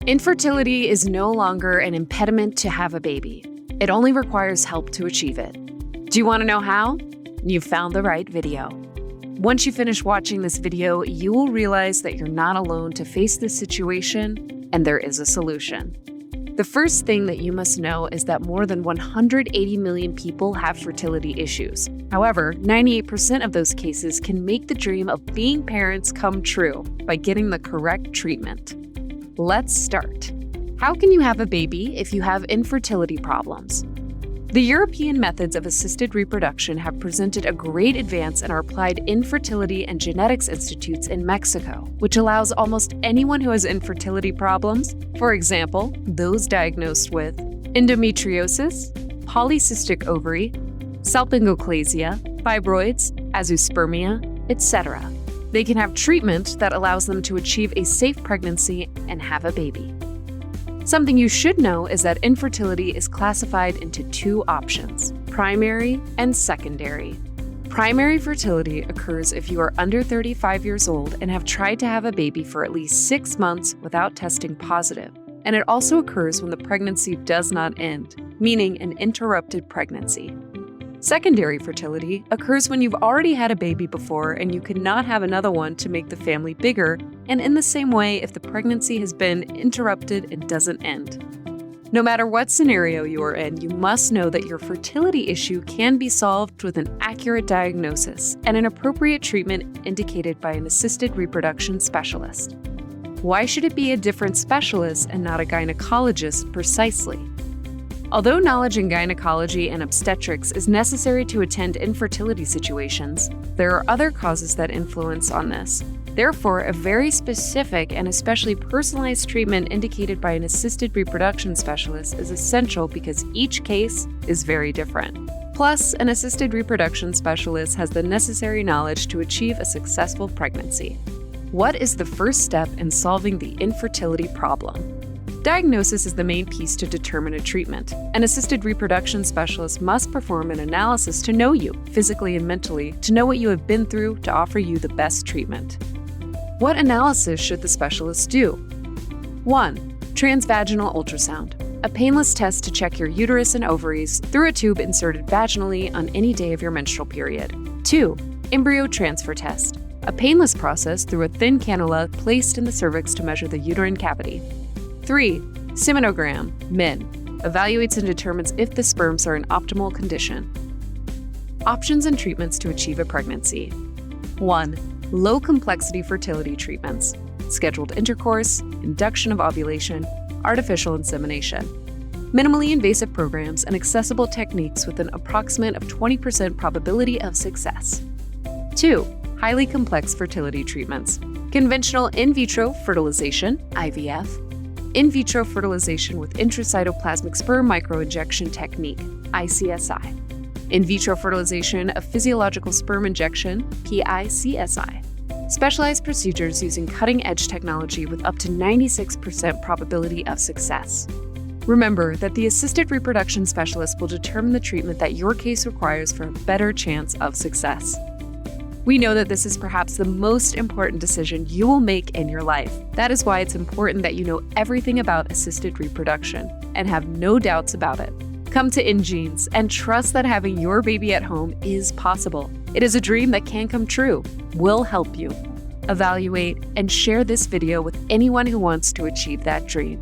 Infertility is no longer an impediment to have a baby. It only requires help to achieve it. Do you want to know how? You've found the right video. Once you finish watching this video, you will realize that you're not alone to face this situation, and there is a solution. The first thing that you must know is that more than 180 million people have fertility issues. However, 98% of those cases can make the dream of being parents come true by getting the correct treatment. Let's start. How can you have a baby if you have infertility problems? The European methods of assisted reproduction have presented a great advance and are applied in fertility and genetics institutes in Mexico, which allows almost anyone who has infertility problems, for example, those diagnosed with endometriosis, polycystic ovary, salpingoclasia, fibroids, azoospermia, etc. They can have treatment that allows them to achieve a safe pregnancy and have a baby. Something you should know is that infertility is classified into two options, primary and secondary. Primary fertility occurs if you are under 35 years old and have tried to have a baby for at least 6 months without testing positive. And it also occurs when the pregnancy does not end, meaning an interrupted pregnancy. Secondary fertility occurs when you've already had a baby before and you cannot have another one to make the family bigger, and in the same way if the pregnancy has been interrupted and doesn't end. No matter what scenario you are in, you must know that your fertility issue can be solved with an accurate diagnosis and an appropriate treatment indicated by an assisted reproduction specialist. Why should it be a different specialist and not a gynecologist precisely? Although knowledge in gynecology and obstetrics is necessary to attend infertility situations, there are other causes that influence on this. Therefore, a very specific and especially personalized treatment indicated by an assisted reproduction specialist is essential because each case is very different. Plus, an assisted reproduction specialist has the necessary knowledge to achieve a successful pregnancy. What is the first step in solving the infertility problem? Diagnosis is the main piece to determine a treatment. An assisted reproduction specialist must perform an analysis to know you, physically and mentally, to know what you have been through to offer you the best treatment. What analysis should the specialist do? 1. Transvaginal ultrasound, a painless test to check your uterus and ovaries through a tube inserted vaginally on any day of your menstrual period. 2. Embryo transfer test, a painless process through a thin cannula placed in the cervix to measure the uterine cavity. 3. SEMINOGRAM, men, evaluates and determines if the sperms are in optimal condition. Options and treatments to achieve a pregnancy. 1. Low-complexity fertility treatments, scheduled intercourse, induction of ovulation, artificial insemination. Minimally invasive programs and accessible techniques with an approximate of 20% probability of success. 2. Highly complex fertility treatments, conventional in vitro fertilization, IVF, in vitro fertilization with intracytoplasmic sperm microinjection technique, ICSI. In vitro fertilization of physiological sperm injection, PICSI. Specialized procedures using cutting-edge technology with up to 96% probability of success. Remember that the assisted reproduction specialist will determine the treatment that your case requires for a better chance of success. We know that this is perhaps the most important decision you will make in your life. That is why it's important that you know everything about assisted reproduction and have no doubts about it. Come to Ingenes and trust that having your baby at home is possible. It is a dream that can come true. We'll help you. Evaluate and share this video with anyone who wants to achieve that dream.